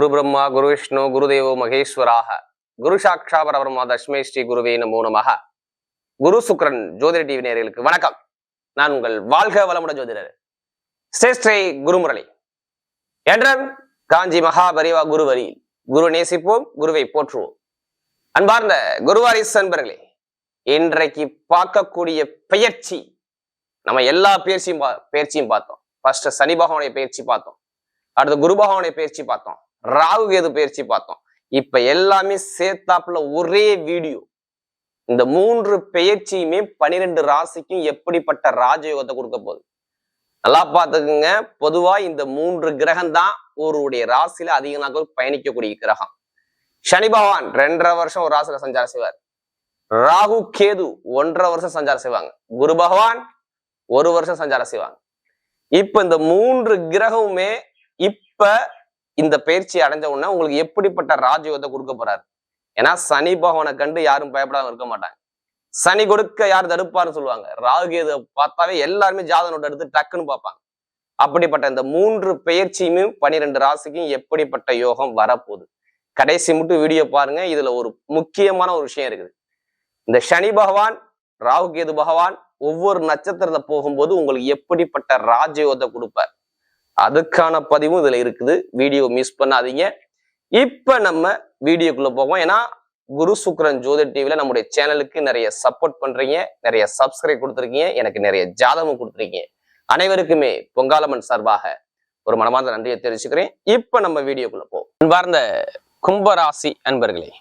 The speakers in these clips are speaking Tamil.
குரு பிரம்மா குரு விஷ்ணு குருதேவோ மகேஸ்வராக குரு சாட்சா பரபிரம்மா தஸ்மை ஸ்ரீ குருவே நமோ நமஹ. குரு சுக்ரன் ஜோதிட டிவி நேயர்களுக்கு வணக்கம். நான் உங்கள் வாழ்க வளமுடன் ஜோதிடர் ஸ்ரீ குருமுரளி என்றும் காஞ்சி மகாபரிவா குருவரியில் குரு நேசிப்போம், குருவை போற்றுவோம். அன்பார்ந்த குருவாரிஸ் அன்பர்களே, இன்றைக்கு பார்க்கக்கூடிய பெயர்ச்சி, நம்ம எல்லா பயிற்சியும் பார்த்தோம். ஃபர்ஸ்ட் சனி பகவானுடைய பயிற்சி பார்த்தோம், அடுத்து குரு பகவானுடைய பயிற்சி பார்த்தோம், ராகு கேது பயிற்சி பார்த்தோம். இப்ப எல்லாமே சேர்த்தாப்புல ஒரே வீடியோ. இந்த 3 பெயர்ச்சியுமே 12 ராசிக்கும் எப்படிப்பட்ட ராஜயோகத்தை கொடுக்க போகுது நல்லா பார்த்துக்குங்க. பொதுவா இந்த 3 கிரகம் தான் ஒருடைய ராசியில அதிக நாட்கள் பயணிக்கக்கூடிய கிரகம். சனி பகவான் 2.5 வருஷம் ஒரு ராசியில சஞ்சாரம் செய்வார். ராகு கேது 1.5 வருஷம் சஞ்சாரம் செய்வாங்க. குரு பகவான் 1 வருஷம் சஞ்சாரம் செய்வாங்க. இப்ப இந்த 3 கிரகமுமே இப்ப இந்த பயிற்சி அடைஞ்ச உடனே உங்களுக்கு எப்படிப்பட்ட ராஜயோகத்தை கொடுக்க போறாரு. ஏன்னா சனி பகவானை கண்டு யாரும் பயப்படாம இருக்க மாட்டாங்க. சனி கொடுக்க யார் தடுப்பாருன்னு சொல்லுவாங்க. ராகு கேது பார்த்தாவே எல்லாருமே ஜாதக நோட் எடுத்து டக்குன்னு பார்ப்பாங்க. அப்படிப்பட்ட இந்த 3 பெயர்ச்சியுமே 12 ராசிக்கும் எப்படிப்பட்ட யோகம் வரப்போகுது. கடைசி மட்டும் வீடியோ பாருங்க. இதுல ஒரு முக்கியமான ஒரு விஷயம் இருக்குது. இந்த சனி பகவான் ராகு கேது பகவான் ஒவ்வொரு நட்சத்திரத்துல போகும்போது உங்களுக்கு எப்படிப்பட்ட ராஜயோகத்தை கொடுப்பார், அதுக்கான பதிவும் இதுல இருக்குது. வீடியோ மிஸ் பண்ணாதீங்க. இப்ப நம்ம வீடியோக்குள்ள போவோம். ஏன்னா குரு சுக்ரன் ஜோதிட டிவில நம்முடைய சேனலுக்கு நிறைய சப்போர்ட் பண்றீங்க, நிறைய சப்ஸ்கிரைப் கொடுத்துருக்கீங்க, எனக்கு நிறைய ஜாதகம் கொடுத்துருக்கீங்க. அனைவருக்குமே பொங்காலம்மன் சார்பாக ஒரு மனமார்ந்த நன்றியை தெரிவிச்சுக்கிறேன். இப்ப நம்ம வீடியோக்குள்ள போவோம். அன்பார்ந்த கும்பராசி அன்பர்களே,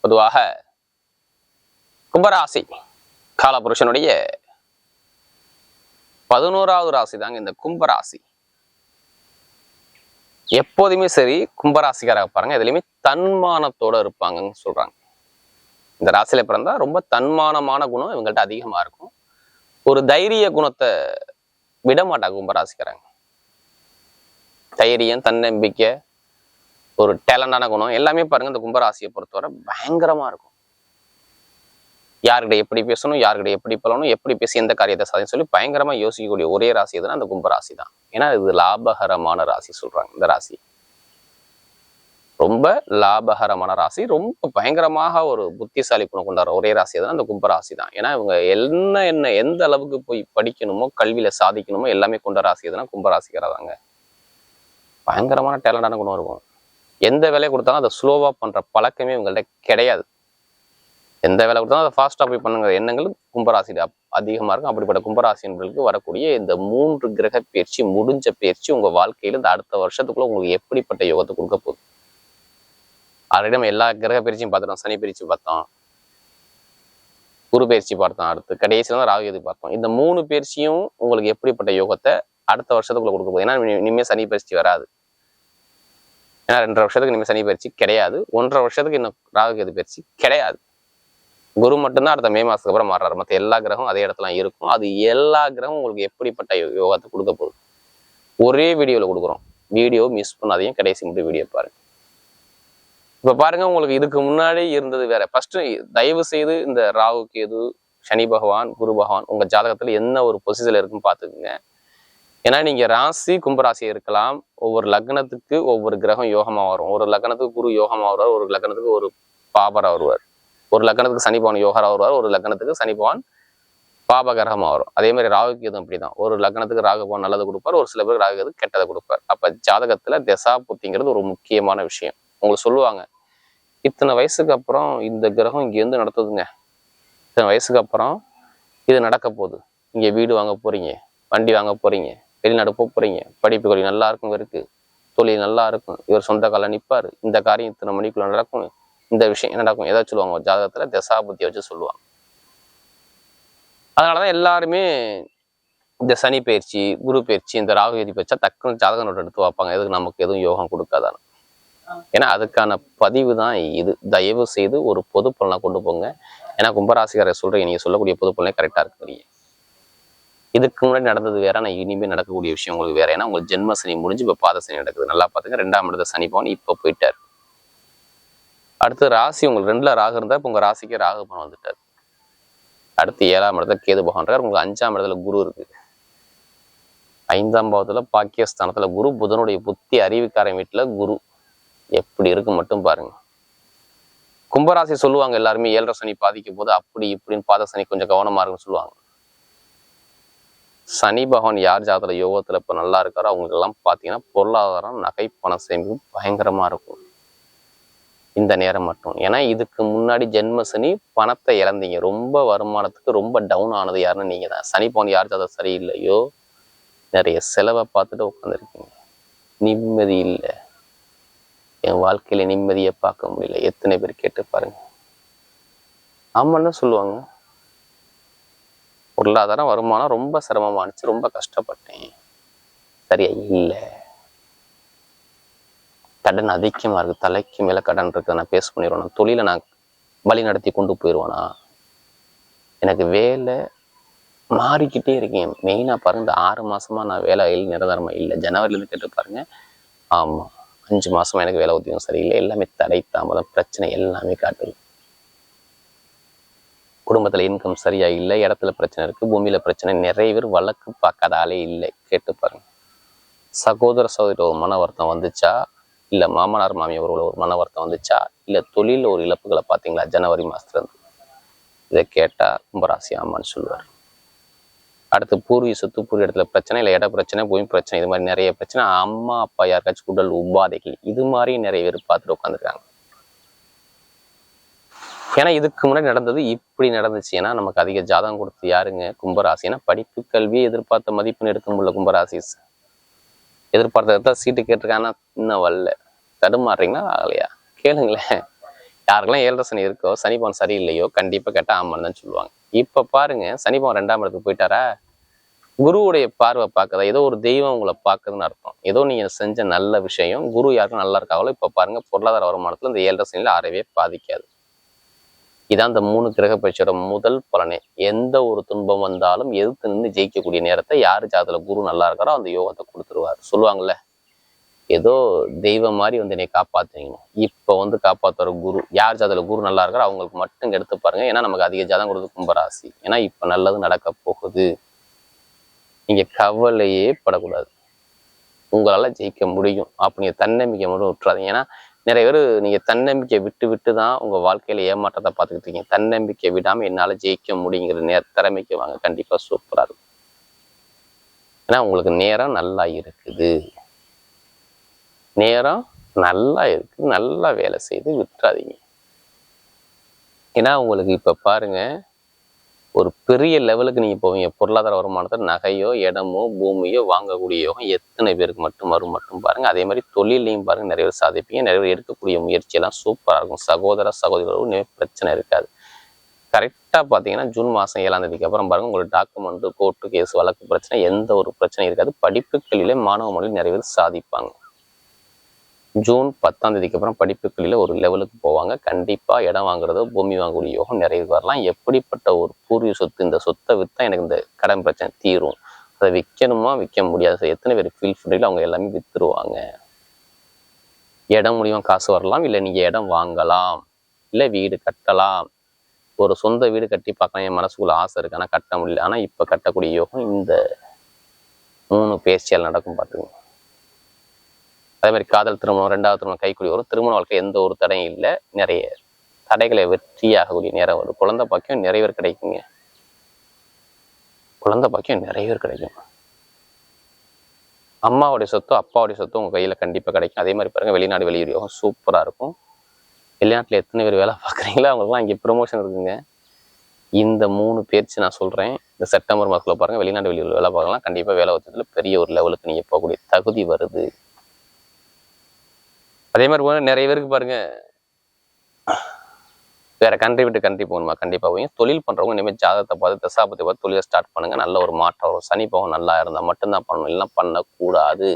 பொதுவாக கும்பராசி காலபுருஷனுடைய 11வது ராசி தாங்க இந்த கும்பராசி. எப்போதுமே சரி கும்பராசிக்காரங்க பாருங்க, எதுலையுமே தன்மானத்தோட இருப்பாங்கன்னு சொல்றாங்க. இந்த ராசியில பிறந்தா ரொம்ப தன்மானமான குணம் இவங்கள்ட்ட அதிகமா இருக்கும். ஒரு தைரிய குணத்தை விட மாட்டாங்க கும்பராசிக்காரங்க. தைரியம், தன்னம்பிக்கை, ஒரு டேலண்டான குணம் எல்லாமே பாருங்க இந்த கும்பராசியை பொறுத்தவரை பயங்கரமா இருக்கும். யார்கிட்ட எப்படி பேசணும், யார்கிட்ட எப்படி பழகணும், எப்படி பேசி எந்த காரியத்தை சாதின்னு சொல்லி பயங்கரமா யோசிக்கக்கூடிய ஒரே ராசி எதுனா அந்த கும்பராசி தான். ஏன்னா இது லாபகரமான ராசி சொல்றாங்க. இந்த ராசி ரொம்ப லாபகரமான ராசி, ரொம்ப பயங்கரமாக ஒரு புத்திசாலி குணம் கொண்டாடுற ஒரே ராசி எதுனா அந்த கும்பராசி தான். ஏன்னா இவங்க எந்த அளவுக்கு போய் படிக்கணுமோ, கல்வியில சாதிக்கணுமோ எல்லாமே கொண்ட ராசி எதுனா கும்பராசிக்காரதாங்க. பயங்கரமான டேலண்டான குணம் இருக்கும். எந்த வேலையை கொடுத்தாலும் அதை ஸ்லோவா பண்ற பழக்கமே இவங்கள்ட்ட கிடையாது. எந்த வேலை கொடுத்தாலும் அதை ஃபாஸ்டா போய் பண்ணுங்கிற எண்ணங்கள் கும்பராசி அதிகமா இருக்கும். அப்படிப்பட்ட கும்பராசி என்பவர்களுக்கு வரக்கூடிய இந்த 3 கிரக பயிற்சி, முடிஞ்ச பயிற்சி உங்க வாழ்க்கையில இந்த அடுத்த வருஷத்துக்குள்ள உங்களுக்கு எப்படிப்பட்ட யோகத்தை கொடுக்க போகுது. ஆல்ரெடி நம்ம எல்லா கிரக பயிற்சியும் பார்த்துட்டோம். சனி பயிற்சி பார்த்தோம், குரு பயிற்சி பார்த்தோம், அடுத்து கடைசியில தான் ராகு கேது பார்த்தோம். இந்த 3 பயிற்சியும் உங்களுக்கு எப்படிப்பட்ட யோகத்தை அடுத்த வருஷத்துக்குள்ள கொடுக்க போகுது. ஏன்னா இனிமே சனி பயிற்சி வராது. ஏன்னா 2.5 வருஷத்துக்கு இனிமே சனி பயிற்சி கிடையாது. 1.5 வருஷத்துக்கு இன்னும் ராகு கேது பயிற்சி கிடையாது. குரு மட்டும்தான் அடுத்த மே மாசத்துக்கு அப்புறம் மாறுறாரு. மற்ற எல்லா கிரகமும் அதே இடத்துல இருக்கும். அது எல்லா கிரகமும் உங்களுக்கு எப்படிப்பட்ட யோகத்தை கொடுக்க போகுது ஒரே வீடியோல கொடுக்குறோம். வீடியோ மிஸ் பண்ணாதையும் கடைசி மட்டும் வீடியோ பாருங்க. இப்ப பாருங்க, உங்களுக்கு இதுக்கு முன்னாடி இருந்தது வேற. ஃபர்ஸ்ட் தயவு செய்து இந்த ராகு கேது, சனி பகவான், குரு பகவான் உங்க ஜாதகத்துல என்ன ஒரு பொசிஷன்ல இருக்குன்னு பாத்துக்குங்க. ஏன்னா நீங்க ராசி கும்பராசி இருக்கலாம். ஒவ்வொரு லக்னத்துக்கு ஒவ்வொரு கிரகம் யோகமா வரும். ஒரு லக்னத்துக்கு குரு யோகமா வருவார், ஒரு லக்னத்துக்கு ஒரு பாபரா வருவார், ஒரு லக்னத்துக்கு சனி பகவான் யோகரா வருவார், ஒரு லக்னத்துக்கு சனி பகவான் பாபகரகமா வரும். அதே மாதிரி ராகு கேதும் அப்படிதான். ஒரு லக்னத்துக்கு ராகு பகவான் நல்லது கொடுப்பார், ஒரு சில பேருக்கு ராகு கேது கெட்டதை கொடுப்பார். அப்ப ஜாதகத்துல திசா புத்திங்கிறது ஒரு முக்கியமான விஷயம். உங்களுக்கு சொல்லுவாங்க, இத்தனை வயசுக்கு அப்புறம் இந்த கிரகம் இங்க இருந்து நடத்துதுங்க, இத்தனை வயசுக்கு அப்புறம் இது நடக்க போகுது, இங்க வீடு வாங்க போறீங்க, வண்டி வாங்க போறீங்க, வெளிநாடு போறீங்க, படிப்பு கல்வி நல்லா இருக்கும், இருக்கு தொழில் நல்லா இருக்கும், இவர் சொந்த கால நிற்பாரு, இந்த காரியம் இத்தனை மணிக்குள்ள நடக்கும், இந்த விஷயம் நடக்கும், ஏதாவது சொல்லுவாங்க. ஜாதகத்துல தசாபுத்தியை வச்சு சொல்லுவாங்க. அதனாலதான் எல்லாருமே இந்த சனி பயிற்சி, குரு பயிற்சி, இந்த ராகு கேது பயிற்சியா டக்குன்னு ஜாதக நோட் எடுத்து வைப்பாங்க. எதுக்கு நமக்கு எதுவும் யோகம் கொடுக்காதான்னு. ஏன்னா அதுக்கான பதிவு தான் இது. தயவு செய்து ஒரு பொது பலனை கொண்டு போங்க. ஏன்னா கும்பராசிக்காரை சொல்றீங்க, நீங்க சொல்லக்கூடிய பொது பலனே கரெக்டா இருக்கு. இதுக்கு முன்னாடி நடந்தது வேற, நான் இனிமேல் நடக்கக்கூடிய விஷயம் உங்களுக்கு வேற. ஏன்னா உங்களுக்கு ஜென்ம சனி முடிஞ்சு இப்ப பாத சனி நடக்குது. நல்லா பாத்துங்க. 2ஆம் இடத்துல சனி பகவான் இப்ப போயிட்டார். அடுத்து ராசி உங்களுக்கு 2ல ராகு இருந்தா இப்ப உங்க ராசிக்கு ராகு பகவான் வந்துட்டார். அடுத்து 7ஆம் இடத்துல கேது பகவான் இருக்கார். உங்களுக்கு 5ஆம் இடத்துல குரு இருக்கு. 5ஆம் பாவத்துல பாக்கியஸ்தானத்துல குரு, புதனுடைய புத்தி அறிவுக்காரன் வீட்டுல குரு. எப்படி இருக்கு மட்டும் பாருங்க. கும்பராசி சொல்லுவாங்க எல்லாருமே 7.5 சனி பாதிக்கும் போது அப்படி இப்படின்னு பாத சனி கொஞ்சம் கவனமா இருக்குன்னு சொல்லுவாங்க. சனி பகவான் யார் ஜாதகத்துல யோகத்துல இப்ப நல்லா இருக்காரோ அவங்களுக்கு எல்லாம் பாத்தீங்கன்னா பொருளாதாரம், நகை, பண சேமிப்பு பயங்கரமா இருக்கும் இந்த நேரம் மட்டும். ஏன்னா இதுக்கு முன்னாடி ஜென்ம சனி பணத்தை இழந்தீங்க. ரொம்ப வருமானத்துக்கு ரொம்ப டவுன் ஆனது யாருன்னு நீங்க தான். சனி பகவான் யார் ஜாதகம் சரியில்லையோ நிறைய செலவை பார்த்துட்டு உட்காந்துருக்கீங்க. நிம்மதி இல்லை, என் வாழ்க்கையில நிம்மதியை பார்க்க முடியல. எத்தனை பேர் கேட்டு பாருங்க. ஆமான்னு சொல்லுவாங்க. பொருளாதாரம், வருமானம் ரொம்ப சிரமமானுச்சு, ரொம்ப கஷ்டப்பட்டேன், சரியா இல்லை, கடன் அதிகமா இருக்கு, தலைக்கு மேல கடன் இருக்கு, நான் பேஸ் பண்ணிடுவேனா, தொழிலை நான் வழி நடத்தி கொண்டு போயிடுவேனா, எனக்கு வேலை மாறிக்கிட்டே இருக்கேன். மெயினா பாருங்க, இந்த 6 மாசமா நான் வேலை நிரந்தரமா இல்லை. ஜனவரியிலேருந்து கேட்டு பாருங்க. ஆமா, 5 மாசமா எனக்கு வேலை உத்தியோகம் சரியில்லை, எல்லாமே தடை தாமதம் பிரச்சனை எல்லாமே காட்டுது. குடும்பத்துல இன்கம் சரியா இல்லை, இடத்துல பிரச்சனை இருக்கு, பூமியில பிரச்சனை. நிறைய பேர் வழக்கு பார்க்காத ஆளே இல்லை. கேட்டு பாருங்க. சகோதர சகோதரி ஒரு மன வருத்தம் வந்துச்சா, இல்ல மாமனார் மாமியார் ஒரு மன வருத்தம் வந்துச்சா, இல்ல தொழில ஒரு இழப்புகளை பார்த்தீங்களா ஜனவரி மாசத்துல இருந்து? இதை கேட்டா கும்பராசி ஆமான்னு சொல்லுவார். அடுத்து பூர்வீக சொத்து, பூர்வீக இடத்துல பிரச்சனை, இல்லை இட பிரச்சனை, பூமி பிரச்சனை, இது மாதிரி நிறைய பிரச்சனை. அம்மா அப்பா யாருக்காச்சும் உடல் உபாதைகள், இது மாதிரி நிறைய பேர் பார்த்துட்டு உட்காந்துருக்காங்க. ஏன்னா இதுக்கு முன்னாடி நடந்தது இப்படி நடந்துச்சு. ஏன்னா நமக்கு அதிக ஜாதகம் கொடுத்து யாருங்க? கும்பராசி. ஏன்னா படிப்பு கல்வியை எதிர்பார்த்த மதிப்பெண் எடுக்க முடியல கும்பராசி. எதிர்பார்த்ததான் சீட்டு கேட்டிருக்காங்கன்னா இன்னும் வரல. தடுமாறுறீங்களா? ஆகலையா? கேளுங்களேன். யாருக்கெல்லாம் 7.5 சனி இருக்கோ, சனி பகவான் சரியில்லையோ, கண்டிப்பா கேட்டா ஆமான்னு தான் சொல்லுவாங்க. இப்ப பாருங்க, சனி பகவான் 2ஆம் இடத்துக்கு போயிட்டாரா, குருவுடைய பார்வை பார்க்கதா, ஏதோ ஒரு தெய்வம் உங்களை பார்க்குதுன்னு அர்த்தம். ஏதோ நீங்க செஞ்ச நல்ல விஷயம் குரு யாருக்கும் நல்லா இருக்காங்களோ. இப்ப பாருங்க, பொருளாதார வருமானத்துல இந்த 7.5 சனியில அறவே பாதிக்காது. இதான் இந்த 3 கிரக பயிற்சியோட முதல் பலனே. எந்த ஒரு துன்பம் வந்தாலும் எதிர்த்து நின்று ஜெயிக்கக்கூடிய நேரத்தை யாரு ஜாதகத்துல குரு நல்லா இருக்காரோ அந்த யோகத்தை கொடுத்துருவாரு. சொல்லுவாங்கல்ல, ஏதோ தெய்வம் மாதிரி வந்து என்னை காப்பாத்துவீங்க. இப்ப வந்து காப்பாத்துற குரு யார் ஜாதகத்துல குரு நல்லா இருக்காரோ அவங்களுக்கு மட்டும் எடுத்து பாருங்க. ஏன்னா நமக்கு அதிக ஜாதகம் கொடுத்து கும்பராசி. ஏன்னா இப்ப நல்லது நடக்க போகுது. நீங்க கவலையே படக்கூடாது. உங்களால ஜெயிக்க முடியும் அப்படிங்கிற தன்னம்பிக்கை மட்டும் விட்டுறாதீங்க. ஏன்னா நிறைய பேர் நீங்க தன்னம்பிக்கை விட்டு தான் உங்க வாழ்க்கையில ஏமாற்றத்தை பார்த்துக்கிட்டு இருக்கீங்க. தன்னம்பிக்கை விடாம என்னால ஜெயிக்க முடியுங்கிற திறமைக்கு வாங்க, கண்டிப்பா சூப்பரா இருக்கும். ஏன்னா உங்களுக்கு நேரம் நல்லா இருக்குது, நேரம் நல்லா இருக்கு, நல்லா வேலை செய்து விட்டுறாதீங்க. ஏன்னா உங்களுக்கு இப்ப பாருங்க, ஒரு பெரிய லெவலுக்கு நீங்க போவீங்க. பொருளாதார வருமானத்தை நகையோ இடமோ பூமியோ வாங்கக்கூடிய யோகம் எத்தனை பேருக்கு மட்டும் வரும் மட்டும் பாருங்க. அதே மாதிரி தொழிலையும் பாருங்க, நிறைய பேர் சாதிப்பீங்க. நிறைய பேர் எடுக்கக்கூடிய முயற்சியெல்லாம் சூப்பரா இருக்கும். சகோதர சகோதரர்களும் பிரச்சனை இருக்காது. கரெக்டா பாத்தீங்கன்னா ஜூன் மாசம் 7ஆம் தேதிக்கு அப்புறம் பாருங்க, உங்களுக்கு டாக்குமெண்ட், கோர்ட்டு கேஸ், வழக்கு பிரச்சனை, எந்த ஒரு பிரச்சனையும் இருக்காது. படிப்புகளிலே மாணவ மொழியில் நிறைய பேர் சாதிப்பாங்க. ஜூன் 10ஆம் தேதிக்கு அப்புறம் படிப்புகளில ஒரு லெவலுக்கு போவாங்க. கண்டிப்பா இடம் வாங்குறதோ பூமி வாங்கக்கூடிய யோகம் நிறைய வரலாம். எப்படிப்பட்ட ஒரு பூர்வீக சொத்து, இந்த சொத்தை வித்தா எனக்கு இந்த கடன் பிரச்சனை தீரும், அதை விற்கணுமா விற்க முடியாது, எத்தனை பேர் ஃபீல் பண்றீங்களோ அவங்க எல்லாமே வித்துருவாங்க. இடம் மூலியமா காசு வரலாம், இல்லை நீங்க இடம் வாங்கலாம், இல்லை வீடு கட்டலாம். ஒரு சொந்த வீடு கட்டி பார்க்கலாம், என் மனசுக்குள்ள ஆசை இருக்கு, ஆனா கட்ட முடியல. ஆனா இப்ப கட்டக்கூடிய யோகம் இந்த 3 பேச்சியால் நடக்கும் பார்த்துக்கோங்க. அதே மாதிரி காதல் திருமணம், 2வது திருமணம் கைக்கூடி வரும். திருமண வாழ்க்கை எந்த ஒரு தடையும் இல்லை. நிறைய தடைகளை வெற்றியாகக்கூடிய நேரம் வரும். குழந்தை பாக்கியம் நிறைய பேர் கிடைக்குங்க. குழந்தை பாக்கியம் நிறைய பேர் கிடைக்கும். அம்மாவுடைய சொத்து, அப்பாவுடைய சொத்து உங்க கையில கண்டிப்பா கிடைக்கும். அதே மாதிரி பாருங்க, வெளிநாடு வெளியூர் யோகம் சூப்பரா இருக்கும். வெளிநாட்டுல எத்தனை பேர் வேலை பார்க்குறீங்களோ அவங்களுக்குலாம் இங்கே ப்ரொமோஷன் இருக்குங்க. இந்த 3 பேச்சு நான் சொல்றேன். இந்த செப்டம்பர் மாசத்துல பாருங்க, வெளிநாடு வெளியூர் வேலை பார்க்கலாம். கண்டிப்பா வேலை வச்சதுல பெரிய ஒரு லெவலுக்கு நீங்க போகக்கூடிய தகுதி வருது. அதே மாதிரி நிறைய பேருக்கு பாருங்க, வேற கண்ட்ரி விட்டு கண்ட்ரி போகணுமா, கண்டிப்பா போய் தொழில் பண்றவங்க இனிமேல் ஜாதகத்தை பார்த்து தசாபத்தை பார்த்து தொழிலை ஸ்டார்ட் பண்ணுங்க. நல்ல ஒரு மாற்றம் வரும். சனி பகவான் நல்லா இருந்தா மட்டும்தான் பண்ணணும், இல்லைன்னா பண்ணக்கூடாது.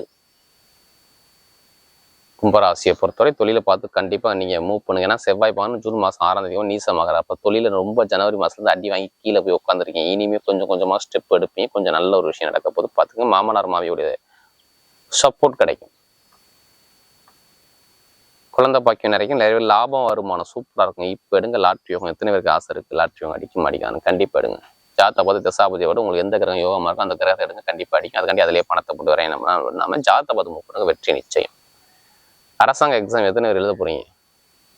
கும்பராசியை பொறுத்தவரை தொழிலை பார்த்து கண்டிப்பா நீங்க மூவ் பண்ணுங்க. ஏன்னா செவ்வாய் பகவான் ஜூன் மாசம் 6ஆம் தேதி நீசமாகற. அப்ப தொழில ரொம்ப ஜனவரி மாசத்துல இருந்து அடி வாங்கி கீழே போய் உட்காந்துருக்கீங்க. இனிமே கொஞ்சம் கொஞ்சமா ஸ்டெப் எடுப்பீங்க. கொஞ்சம் நல்ல ஒரு விஷயம் நடக்க போது பார்த்துங்க. மாமனார் மாமியோடைய சப்போர்ட் கிடைக்கும். குழந்தை பாக்கியம் நிறைய லாபம் வருமானம் சூப்பரா இருக்கும். இப்ப எடுங்க லாட்ரி யோகம். எத்தனை பேருக்கு ஆசை இருக்கு லாட்ரி யோகம் அடிக்கும் அடிக்கான்னு? கண்டிப்பா எடுங்க. ஜாதகத்தை பார்த்து தசாபதியை விட உங்களுக்கு எந்த கிரகம் யோகமா இருக்கும் அந்த கிரகத்தை எடுங்க, கண்டிப்பா அடிக்கும். அதுக்காண்டி அதிலேயே பணத்தை போட்டு வரையும் நம்ம ஜாதகத்தை பார்த்து மூவ் பண்ணுங்க, வெற்றி நிச்சயம். அரசாங்க எக்ஸாம் எத்தனை பேர் எழுத போறீங்க?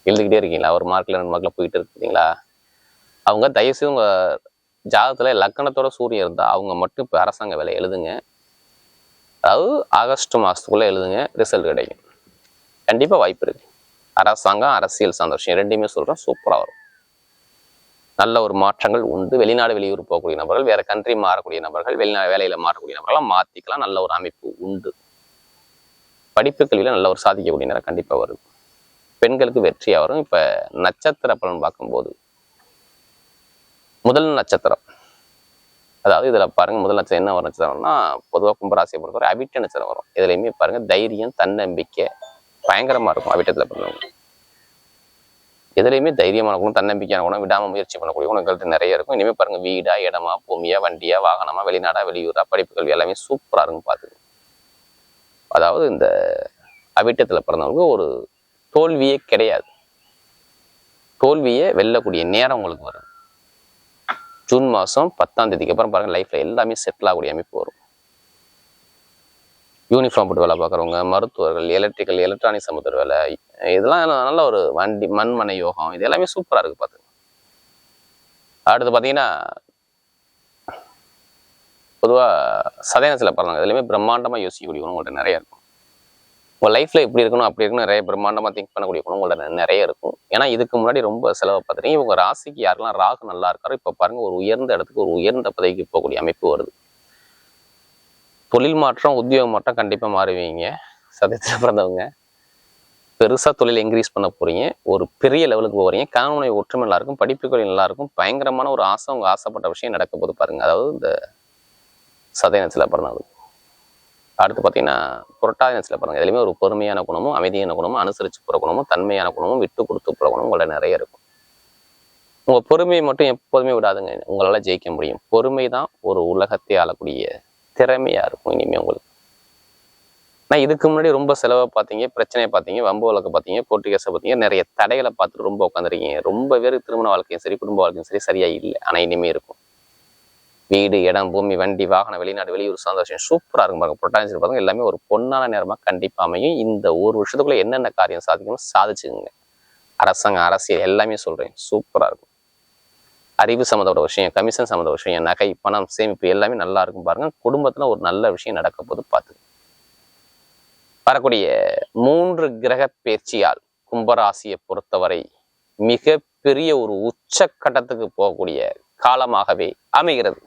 எழுதிக்கிட்டே இருக்கீங்களா? ஒரு மார்க்ல 2 மார்க்ல போயிட்டு இருக்கீங்களா? அவங்க தயவுசெய்து உங்க ஜாதகத்துல லக்கணத்தோட சூரியன் இருந்தா அவங்க மட்டும் இப்போ அரசாங்க வேலை எழுதுங்க. அதாவது ஆகஸ்ட் மாசத்துக்குள்ள எழுதுங்க, ரிசல்ட் கிடைக்கும். கண்டிப்பா வாய்ப்பு இருக்கு. அரசாங்கம், அரசியல் சார்ந்த விஷயம் ரெண்டையுமே சொல்றேன், சூப்பரா வரும். நல்ல ஒரு மாற்றங்கள் உண்டு. வெளிநாடு வெளியூர் போகக்கூடிய நபர்கள், வேற கண்ட்ரி மாறக்கூடிய நபர்கள், வேலையில மாறக்கூடிய நபர்கள்லாம் மாத்திக்கலாம். நல்ல ஒரு அமைப்பு உண்டு. படிப்பு கல்வியில நல்ல ஒரு சாதிக்கக்கூடிய நேரம் கண்டிப்பா வருது. பெண்களுக்கு வெற்றியா வரும். இப்ப நட்சத்திர பலன் பார்க்கும்போது முதல் நட்சத்திரம், அதாவது இதுல பாருங்க முதல் நட்சத்திரம் என்ன ஒரு நட்சத்திரம்னா, பொதுவாக கும்பராசியை பொறுத்தவரை அவிட்ட நட்சத்திரம் வரும். இதுலையுமே பாருங்க தைரியம், தன்னம்பிக்கை பயங்கரமா இருக்கும். அவிட்டத்துல பிறந்தவங்க எதுலையுமே தைரியமான குணம், தன்னம்பிக்கையான குணம், விடாம முயற்சி பண்ணக்கூடிய குணங்கள் நிறைய இருக்கும். இனிமேல் பாருங்க வீடா, இடமா, பூமியா, வண்டியா, வாகனமா, வெளிநாடா, வெளியூரா, படிப்பு கல்வி எல்லாமே சூப்பரா இருக்கும் பார்த்துக்கு. அதாவது இந்த அவிட்டத்துல பிறந்தவங்களுக்கு ஒரு தோல்வியே கிடையாது. தோல்வியை வெல்லக்கூடிய நேரம் உங்களுக்கு வரும். ஜூன் மாதம் 10ஆம் தேதிக்கு அப்புறம் பாருங்க லைஃப்ல எல்லாமே செட்டில் ஆகக்கூடிய அமைப்பு வரும். யூனிஃபார்ம் போட்டு வேலை பார்க்குறவங்க, மருத்துவர்கள், எலக்ட்ரிக்கல், எலக்ட்ரானிக் சம்மந்தப்பட்ட வேலை, இதெல்லாம் நல்ல ஒரு வண்டி மண்மனை யோகம், இது எல்லாமே சூப்பராக இருக்குது பார்த்து. அடுத்து பார்த்தீங்கன்னா பொதுவாக சதயனத்தில் பிறந்தாங்க இதுலையுமே பிரம்மாண்டமாக யோசிக்கக்கூடிய குணம் உங்கள்கிட்ட நிறைய இருக்கும். உங்கள் லைஃப்பில் இப்படி இருக்கணும் அப்படி இருக்கணும் நிறைய பிரம்மாண்டமாக திங்க் பண்ணக்கூடிய குணம் உங்கள்கிட்ட நிறைய இருக்கும். ஏன்னா இதுக்கு முன்னாடி ரொம்ப செலவை பார்த்துட்டீங்க. உங்கள் ராசிக்கு யாரெல்லாம் ராகு நல்லா இருக்காரோ இப்போ பாருங்க ஒரு உயர்ந்த இடத்துக்கு, ஒரு உயர்ந்த பதவிக்கு போகக்கூடிய அமைப்பு வருது. தொழில் மாற்றம், உத்தியோக மாற்றம் கண்டிப்பாக மாறுவீங்க. சதயத்தில் பிறந்தவங்க பெருசாக தொழில் இன்க்ரீஸ் பண்ண போறீங்க. ஒரு பெரிய லெவலுக்கு போகிறீங்க. கணவனை ஒற்றுமை நல்லா இருக்கும், படிப்புகள் நல்லா இருக்கும். பயங்கரமான ஒரு ஆசை, உங்க ஆசைப்பட்ட விஷயம் நடக்க போது பாருங்க. அதாவது இந்த சதயத்தில் பிறந்தவங்க. அடுத்து பார்த்தீங்கன்னா புரட்டாதி நட்சத்திரத்தில் பிறந்தவங்க இதுலையுமே ஒரு பொறுமையான குணமும், அமைதியான குணமும், அனுசரித்து போகிற குணமும், தன்மையான குணமும், விட்டு கொடுத்து போகிற குணமும் உங்களோட நிறைய இருக்கும். உங்க பொறுமையை மட்டும் எப்போதுமே விடாதுங்க. உங்களால ஜெயிக்க முடியும். பொறுமை தான் ஒரு உலகத்தை ஆளக்கூடிய திறமையா இருக்கும் இனிமே உங்களுக்கு. நான் இதுக்கு முன்னாடி ரொம்ப செலவை பார்த்தீங்க, பிரச்சனையை பார்த்தீங்க, வம்பு வழக்கு பார்த்தீங்க, கோர்ட்டு கேஸை பார்த்தீங்க, நிறைய தடைகளை பார்த்துட்டு ரொம்ப உட்காந்துருக்கீங்க. ரொம்ப பேர் திருமண வாழ்க்கையும் சரி, குடும்ப வாழ்க்கையும் சரி சரியா இல்லை. ஆனால் இனிமே இருக்கும். வீடு, இடம், பூமி, வண்டி, வாகனம், வெளிநாடு, வெளியூர் சார்ந்த விஷயம் சூப்பராக இருக்கும் பாருங்க. புரட்டாசி பார்த்தவங்க எல்லாமே ஒரு பொன்னான நேரமாக கண்டிப்பாக அமையும். இந்த ஒரு வருஷத்துக்குள்ள என்னென்ன காரியம் சாதிக்கணும் சாதிச்சுங்க. அரசாங்கம், அரசியல் எல்லாமே சொல்றேன், சூப்பராக இருக்கும். அறிவு சம்மந்தப்பட்ட விஷயம், கமிஷன் சம்மந்த விஷயம், நகை, பணம், சேமிப்பு எல்லாமே நல்லா இருக்கும் பாருங்க. குடும்பத்துல ஒரு நல்ல விஷயம் நடக்க போது பார்த்து. வரக்கூடிய 3 கிரக பயிற்சியால் கும்பராசியை பொறுத்தவரை மிக பெரிய ஒரு உச்சக்கட்டத்துக்கு போகக்கூடிய காலமாகவே அமைகிறது.